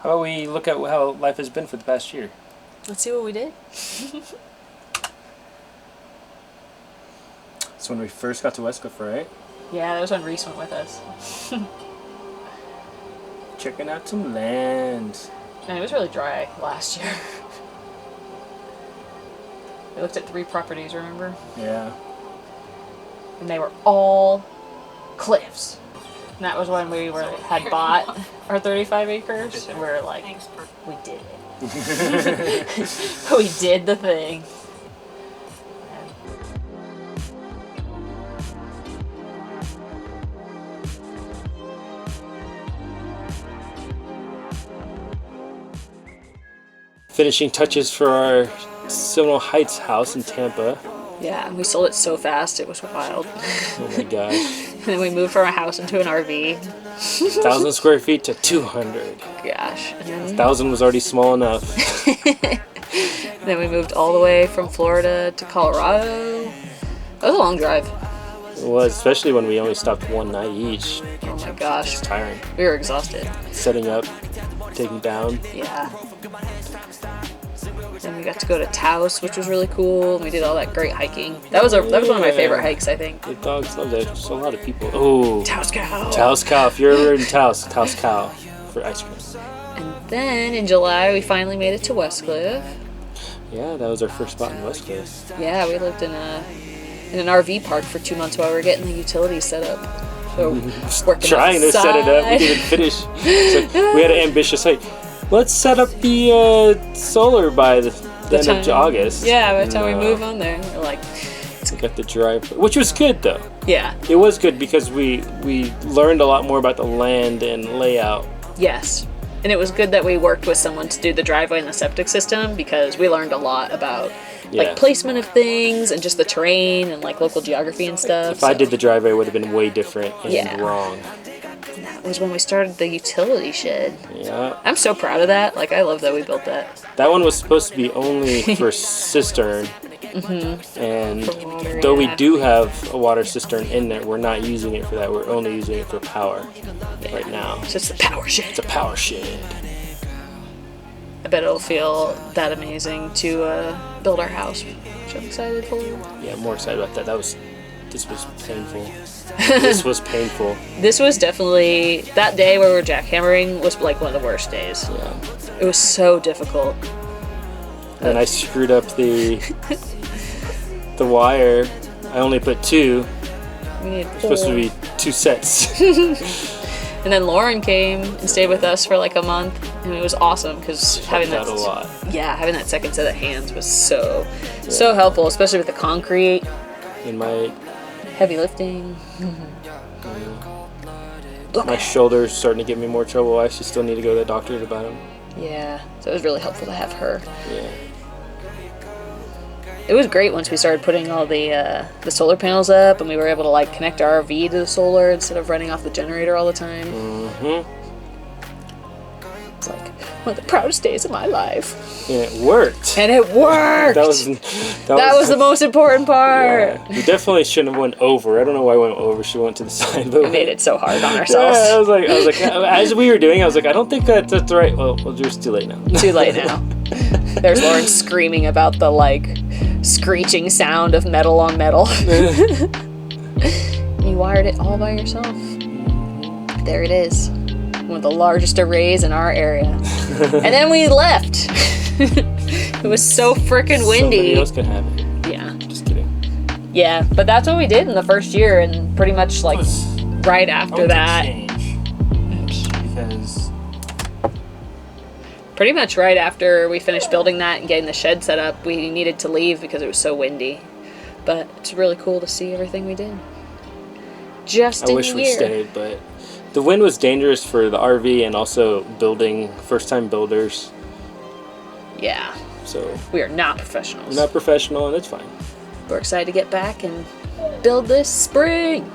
How about we look at how life has been for the past year? Let's see what we did. That's when we first got to Westcliff, right? Yeah, that was when Reese went with us. Checking out some land. And it was really dry last year. We looked at 3 properties, remember? Yeah. And they were all cliffs. And that was when we had bought our 35 acres. And we were like, we did it. We did the thing. Finishing touches for our Seminole Heights house in Tampa. Yeah, and we sold it so fast, it was wild. Oh my gosh. And then we moved from a house into an RV. 1,000 square feet to 200. Gosh. And then, 1,000 was already small enough. then we moved all the way from Florida to Colorado. That was a long drive. It was, especially when we only stopped one night each. Oh my gosh. It's tiring. We were exhausted. Setting up, taking down. Yeah. Then we got to go to Taos, which was really cool. We did all that great hiking. That was one of my favorite hikes, I think. The dogs love that. There's a lot of people. Oh. Taos Cow. Taos Cow. If you're ever in Taos Cow for ice cream. And then in July, we finally made it to Westcliff. Yeah, that was our first spot in Westcliff. Yeah, we lived in an RV park for 2 months while we were getting the utilities set up. So working Trying to set it up. We didn't finish. We had an ambitious hike. Let's set up the solar by the end of August. Yeah, by the time we move on there, we're like, we got the drive, which was good though. Yeah, it was good because we learned a lot more about the land and layout. Yes, and it was good that we worked with someone to do the driveway and the septic system because we learned a lot about like placement of things and just the terrain and like local geography and stuff. If I did the driveway, it would have been way different and wrong. That was when we started the utility shed. Yeah. I'm so proud of that. Like, I love that we built that. That one was supposed to be only for cistern. Mm-hmm. And for water, though we do have a water cistern in there, we're not using it for that. We're only using it for power right now. It's just a power shed. It's a power shed. I bet it'll feel that amazing to build our house, which I'm excited for. Yeah, I'm more excited about that. This was painful. This was painful. This was definitely, that day where we were jackhammering was like one of the worst days. Yeah. It was so difficult. And I screwed up the wire. I only put 2. We needed 4. It's supposed to be 2 sets. And then Lauren came and stayed with us for like a month, and it was awesome because having that a lot. Yeah, having that second set of hands was so helpful, especially with the concrete. In my heavy lifting. My shoulder's starting to give me more trouble. I actually still need to go to the doctor about them. Yeah, so it was really helpful to have her. Yeah. It was great once we started putting all the solar panels up, and we were able to like connect our RV to the solar instead of running off the generator all the time. Mm-hmm. It's like one of the proudest days of my life. And it worked. And it worked. That was the most important part. Yeah. We definitely shouldn't have went over. I don't know why we went over. She went to the side. But we made it so hard on ourselves. Yeah, I was like, as we were doing, I was like, I don't think that's right. Well, it's too late now. Too late now. There's Lauren screaming about the like screeching sound of metal on metal. You wired it all by yourself. There it is. One of the largest arrays in our area. And then we left. It was so freaking windy. Somebody else can have it. Yeah. Just kidding. Yeah, but that's what we did in the first year, and pretty much like right after that. Because pretty much right after we finished building that and getting the shed set up, we needed to leave because it was so windy. But it's really cool to see everything we did. I wish we stayed, but the wind was dangerous for the RV and also first-time builders. Yeah. So we are not professionals. We're not professional, and it's fine. We're excited to get back and build this spring.